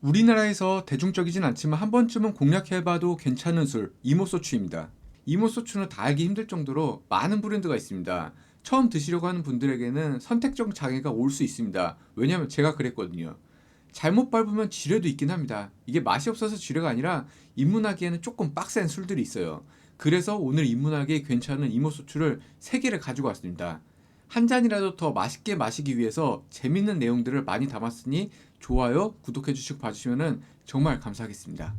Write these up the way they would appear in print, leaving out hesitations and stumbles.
우리나라에서 대중적이진 않지만 한 번쯤은 공략해봐도 괜찮은 술, 이모소추입니다. 이모소추는 다 알기 힘들 정도로 많은 브랜드가 있습니다. 처음 드시려고 하는 분들에게는 선택적 장애가 올 수 있습니다. 왜냐하면 제가 그랬거든요. 잘못 밟으면 지뢰도 있긴 합니다. 이게 맛이 없어서 지뢰가 아니라 입문하기에는 조금 빡센 술들이 있어요. 그래서 오늘 입문하기에 괜찮은 이모소추를 3개를 가지고 왔습니다. 한 잔이라도 더 맛있게 마시기 위해서 재밌는 내용들을 많이 담았으니 좋아요, 구독해 주시고 봐주시면 정말 감사하겠습니다.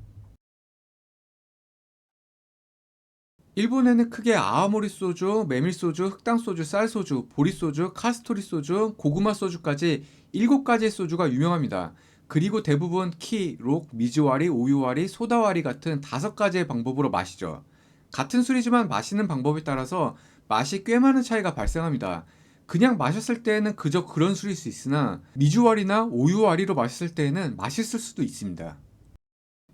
일본에는 크게 아와모리 소주, 메밀 소주, 흑당 소주, 쌀 소주, 보리 소주, 카스토리 소주, 고구마 소주까지 7가지의 소주가 유명합니다. 그리고 대부분 키, 록, 미즈와리, 오유와리, 소다와리 같은 5가지의 방법으로 마시죠. 같은 술이지만 마시는 방법에 따라서 맛이 꽤 많은 차이가 발생합니다. 그냥 마셨을 때에는 그저 그런 술일 수 있으나 미주와리나 오유와리로 마셨을 때에는 맛있을 수도 있습니다.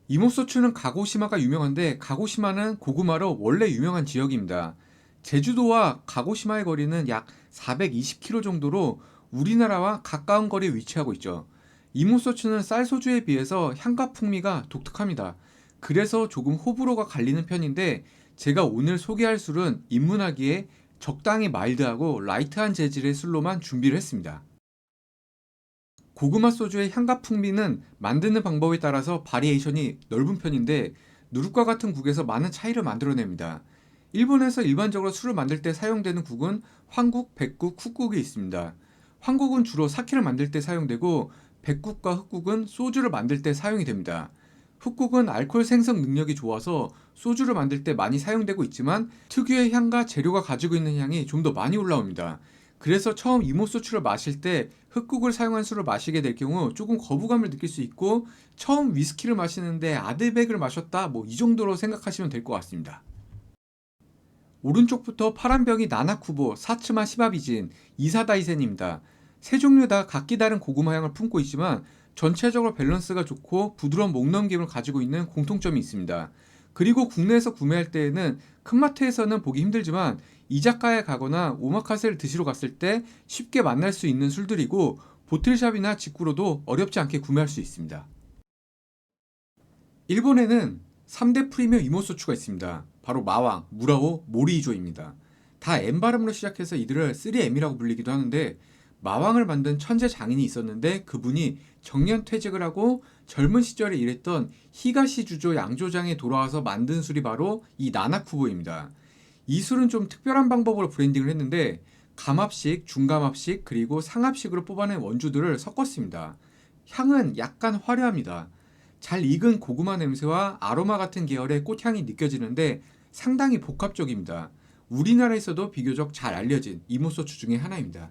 이모소추는 가고시마가 유명한데 가고시마는 고구마로 원래 유명한 지역입니다. 제주도와 가고시마의 거리는 약 420km 정도로 우리나라와 가까운 거리에 위치하고 있죠. 이모소추는 쌀소주에 비해서 향과 풍미가 독특합니다. 그래서 조금 호불호가 갈리는 편인데 제가 오늘 소개할 술은 입문하기에 적당히 마일드하고 라이트한 재질의 술로만 준비를 했습니다. 고구마 소주의 향과 풍미는 만드는 방법에 따라서 바리에이션이 넓은 편인데 누룩과 같은 국에서 많은 차이를 만들어냅니다. 일본에서 일반적으로 술을 만들 때 사용되는 국은 황국, 백국, 훅국이 있습니다. 황국은 주로 사케를 만들 때 사용되고 백국과 흑국은 소주를 만들 때 사용이 됩니다. 흑국은 알코올 생성 능력이 좋아서 소주를 만들 때 많이 사용되고 있지만 특유의 향과 재료가 가지고 있는 향이 좀 더 많이 올라옵니다. 그래서 처음 이모소추를 마실 때 흑국을 사용한 술을 마시게 될 경우 조금 거부감을 느낄 수 있고 처음 위스키를 마시는데 아들백을 마셨다 이 정도로 생각하시면 될 것 같습니다. 오른쪽부터 파란 병이 나나쿠보, 사츠마 시바비진, 이사다이센입니다. 세 종류 다 각기 다른 고구마 향을 품고 있지만 전체적으로 밸런스가 좋고 부드러운 목넘김을 가지고 있는 공통점이 있습니다. 그리고 국내에서 구매할 때에는 큰 마트에서는 보기 힘들지만 이자카야에 가거나 오마카세를 드시러 갔을 때 쉽게 만날 수 있는 술들이고 보틀샵이나 직구로도 어렵지 않게 구매할 수 있습니다. 일본에는 3대 프리미엄 이모소추가 있습니다. 바로 마왕, 무라오, 모리이조입니다. 다 M 발음으로 시작해서 이들을 3M이라고 불리기도 하는데 마왕을 만든 천재 장인이 있었는데 그분이 정년 퇴직을 하고 젊은 시절에 일했던 히가시 주조 양조장에 돌아와서 만든 술이 바로 이 나나쿠보입니다. 이 술은 좀 특별한 방법으로 브랜딩을 했는데 감합식, 중감합식, 그리고 상합식으로 뽑아낸 원주들을 섞었습니다. 향은 약간 화려합니다. 잘 익은 고구마 냄새와 아로마 같은 계열의 꽃향이 느껴지는데 상당히 복합적입니다. 우리나라에서도 비교적 잘 알려진 이모소추 중에 하나입니다.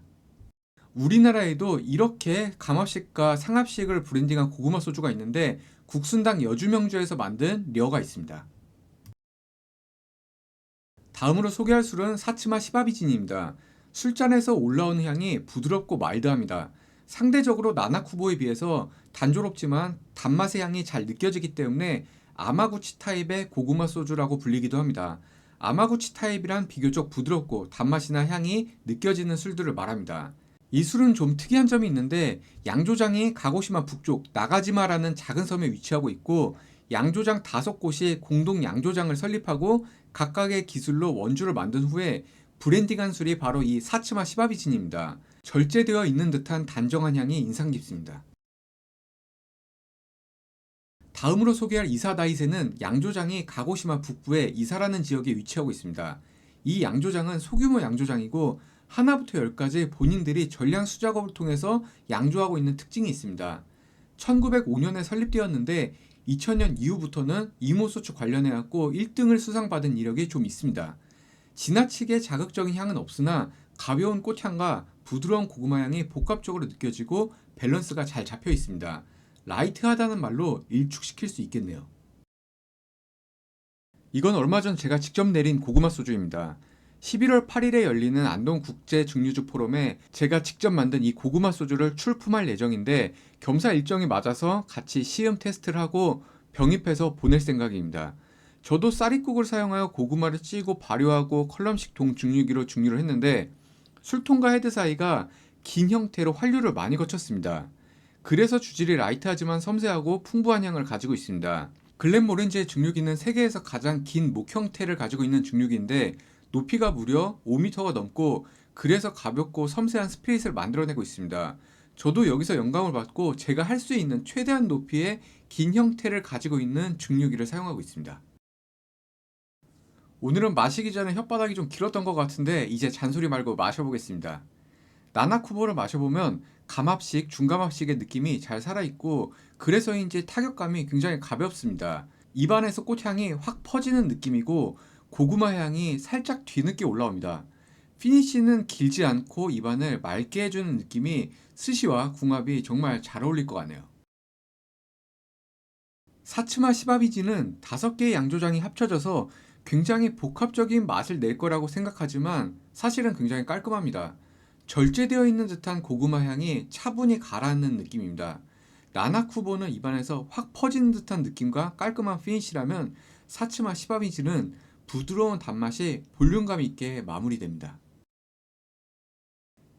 우리나라에도 이렇게 감합식과 상합식을 브랜딩한 고구마 소주가 있는데 국순당 여주명주에서 만든 려가 있습니다. 다음으로 소개할 술은 사츠마 시바비진입니다. 술잔에서 올라오는 향이 부드럽고 마일드합니다. 상대적으로 나나쿠보에 비해서 단조롭지만 단맛의 향이 잘 느껴지기 때문에 아마구치 타입의 고구마 소주라고 불리기도 합니다. 아마구치 타입이란 비교적 부드럽고 단맛이나 향이 느껴지는 술들을 말합니다. 이 술은 좀 특이한 점이 있는데 양조장이 가고시마 북쪽 나가지마라는 작은 섬에 위치하고 있고 양조장 5곳이 공동 양조장을 설립하고 각각의 기술로 원주를 만든 후에 브랜딩한 술이 바로 이 사츠마 시바비진입니다. 절제되어 있는 듯한 단정한 향이 인상 깊습니다. 다음으로 소개할 이사다이세는 양조장이 가고시마 북부의 이사라는 지역에 위치하고 있습니다. 이 양조장은 소규모 양조장이고 하나부터 10까지 본인들이 전량 수작업을 통해서 양조하고 있는 특징이 있습니다. 1905년에 설립되었는데 2000년 이후부터는 이모소추 관련해갖고 1등을 수상받은 이력이 좀 있습니다. 지나치게 자극적인 향은 없으나 가벼운 꽃향과 부드러운 고구마 향이 복합적으로 느껴지고 밸런스가 잘 잡혀 있습니다. 라이트하다는 말로 일축시킬 수 있겠네요. 이건 얼마 전 제가 직접 내린 고구마 소주입니다. 11월 8일에 열리는 안동국제증류주 포럼에 제가 직접 만든 이 고구마 소주를 출품할 예정인데 겸사 일정이 맞아서 같이 시음 테스트를 하고 병입해서 보낼 생각입니다. 저도 쌀국을 사용하여 고구마를 찌고 발효하고 컬럼식 동증류기로 증류를 했는데 술통과 헤드 사이가 긴 형태로 환류를 많이 거쳤습니다. 그래서 주질이 라이트하지만 섬세하고 풍부한 향을 가지고 있습니다. 글렌모렌지의 증류기는 세계에서 가장 긴 목 형태를 가지고 있는 증류기인데 높이가 무려 5m가 넘고 그래서 가볍고 섬세한 스피릿을 만들어내고 있습니다. 저도 여기서 영감을 받고 제가 할 수 있는 최대한 높이의 긴 형태를 가지고 있는 증류기를 사용하고 있습니다. 오늘은 마시기 전에 혓바닥이 좀 길었던 것 같은데 이제 잔소리 말고 마셔보겠습니다. 나나쿠보를 마셔보면 감압식, 중감압식의 느낌이 잘 살아있고 그래서인지 타격감이 굉장히 가볍습니다. 입안에서 꽃향이 확 퍼지는 느낌이고 고구마 향이 살짝 뒤늦게 올라옵니다. 피니쉬는 길지 않고 입안을 맑게 해주는 느낌이 스시와 궁합이 정말 잘 어울릴 것 같네요. 사츠마 시바미지는 5개의 양조장이 합쳐져서 굉장히 복합적인 맛을 낼 거라고 생각하지만 사실은 굉장히 깔끔합니다. 절제되어 있는 듯한 고구마 향이 차분히 가라앉는 느낌입니다. 나나쿠보는 입안에서 확 퍼지는 듯한 느낌과 깔끔한 피니시라면 사츠마 시바미지는 부드러운 단맛이 볼륨감 있게 마무리됩니다.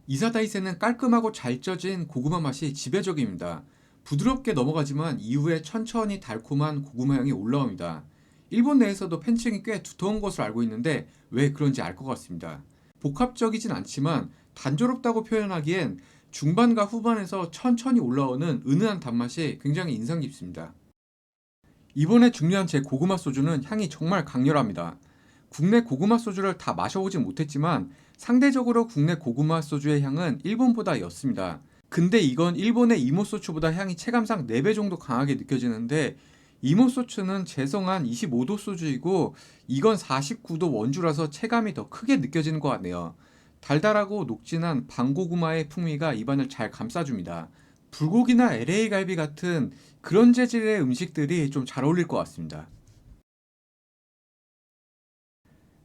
이사다이센은 깔끔하고 잘 쪄진 고구마 맛이 지배적입니다. 부드럽게 넘어가지만 이후에 천천히 달콤한 고구마 향이 올라옵니다. 일본 내에서도 팬층이 꽤 두터운 것으로 알고 있는데 왜 그런지 알 것 같습니다. 복합적이진 않지만 단조롭다고 표현하기엔 중반과 후반에서 천천히 올라오는 은은한 단맛이 굉장히 인상 깊습니다. 이번에 중요한 제 고구마 소주는 향이 정말 강렬합니다. 국내 고구마 소주를 다 마셔보진 못했지만 상대적으로 국내 고구마 소주의 향은 일본보다 였습니다. 근데 이건 일본의 이모소추보다 향이 체감상 4배 정도 강하게 느껴지는데 이모소추는 재성한 25도 소주이고 이건 49도 원주라서 체감이 더 크게 느껴지는 것 같네요. 달달하고 녹진한 방고구마의 풍미가 입안을 잘 감싸줍니다. 불고기나 LA 갈비 같은 그런 재질의 음식들이 좀 잘 어울릴 것 같습니다.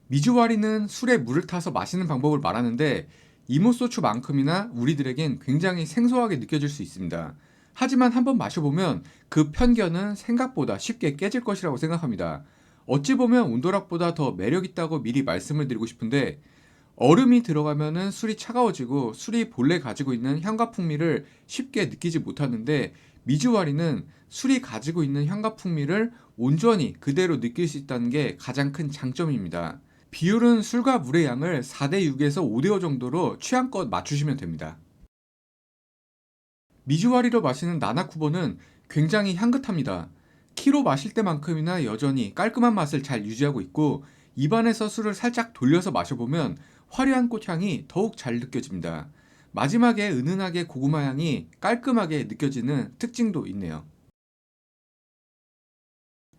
미주와리는 술에 물을 타서 마시는 방법을 말하는데 이모소추만큼이나 우리들에겐 굉장히 생소하게 느껴질 수 있습니다. 하지만 한번 마셔보면 그 편견은 생각보다 쉽게 깨질 것이라고 생각합니다. 어찌 보면 온도락보다 더 매력있다고 미리 말씀을 드리고 싶은데 얼음이 들어가면은 술이 차가워지고 술이 본래 가지고 있는 향과 풍미를 쉽게 느끼지 못하는데 미주와리는 술이 가지고 있는 향과 풍미를 온전히 그대로 느낄 수 있다는 게 가장 큰 장점입니다. 비율은 술과 물의 양을 4대6에서 5대5 정도로 취향껏 맞추시면 됩니다. 미주와리로 마시는 나나쿠보는 굉장히 향긋합니다. 키로 마실 때만큼이나 여전히 깔끔한 맛을 잘 유지하고 있고 입안에서 술을 살짝 돌려서 마셔보면 화려한 꽃향이 더욱 잘 느껴집니다. 마지막에 은은하게 고구마 향이 깔끔하게 느껴지는 특징도 있네요.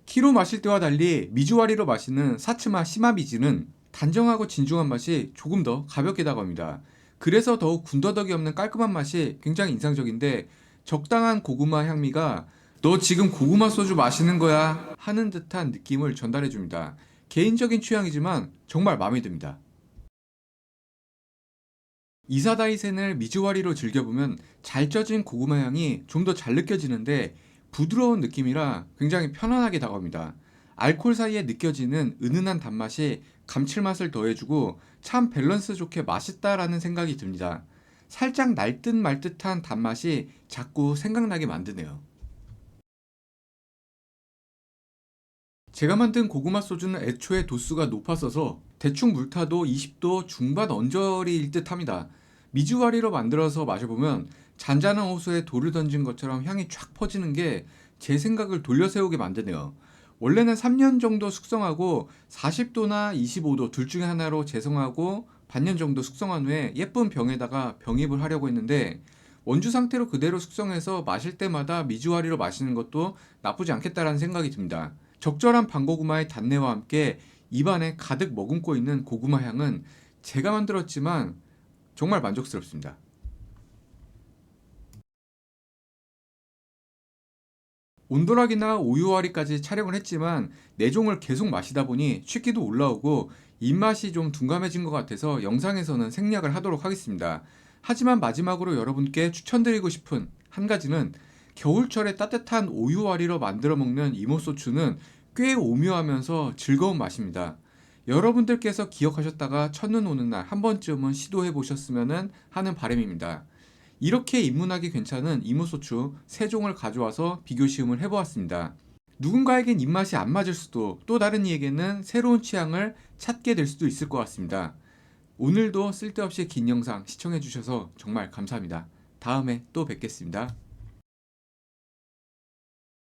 키로 마실 때와 달리 미주와리로 마시는 사츠마 시마미지는 단정하고 진중한 맛이 조금 더 가볍게 다가옵니다. 그래서 더욱 군더더기 없는 깔끔한 맛이 굉장히 인상적인데 적당한 고구마 향미가 너 지금 고구마 소주 마시는 거야 하는 듯한 느낌을 전달해 줍니다. 개인적인 취향이지만 정말 마음에 듭니다. 이사다이센을 미주와리로 즐겨보면 잘 쪄진 고구마 향이 좀 더 잘 느껴지는데 부드러운 느낌이라 굉장히 편안하게 다가옵니다. 알코올 사이에 느껴지는 은은한 단맛이 감칠맛을 더해주고 참 밸런스 좋게 맛있다라는 생각이 듭니다. 살짝 날 듯 말 듯한 단맛이 자꾸 생각나게 만드네요. 제가 만든 고구마 소주는 애초에 도수가 높았어서 대충 물타도 20도 중반 언저리일 듯 합니다. 미주와리로 만들어서 마셔보면 잔잔한 호수에 돌을 던진 것처럼 향이 쫙 퍼지는 게 제 생각을 돌려 세우게 만드네요. 원래는 3년 정도 숙성하고 40도나 25도 둘 중에 하나로 재성하고 반년 정도 숙성한 후에 예쁜 병에다가 병입을 하려고 했는데 원주 상태로 그대로 숙성해서 마실 때마다 미주와리로 마시는 것도 나쁘지 않겠다라는 생각이 듭니다. 적절한 방고구마의 단내와 함께 입안에 가득 머금고 있는 고구마 향은 제가 만들었지만 정말 만족스럽습니다. 온도락이나 우유와리까지 촬영을 했지만 내종을 계속 마시다 보니 취기도 올라오고 입맛이 좀 둔감해진 것 같아서 영상에서는 생략을 하도록 하겠습니다. 하지만 마지막으로 여러분께 추천드리고 싶은 한 가지는 겨울철에 따뜻한 우유와리로 만들어 먹는 이모소추는 꽤 오묘하면서 즐거운 맛입니다. 여러분들께서 기억하셨다가 첫눈 오는 날 한 번쯤은 시도해 보셨으면 하는 바람입니다. 이렇게 입문하기 괜찮은 이모소추 3종을 가져와서 비교 시음을 해보았습니다. 누군가에겐 입맛이 안 맞을 수도, 또 다른 이에게는 새로운 취향을 찾게 될 수도 있을 것 같습니다. 오늘도 쓸데없이 긴 영상 시청해주셔서 정말 감사합니다. 다음에 또 뵙겠습니다.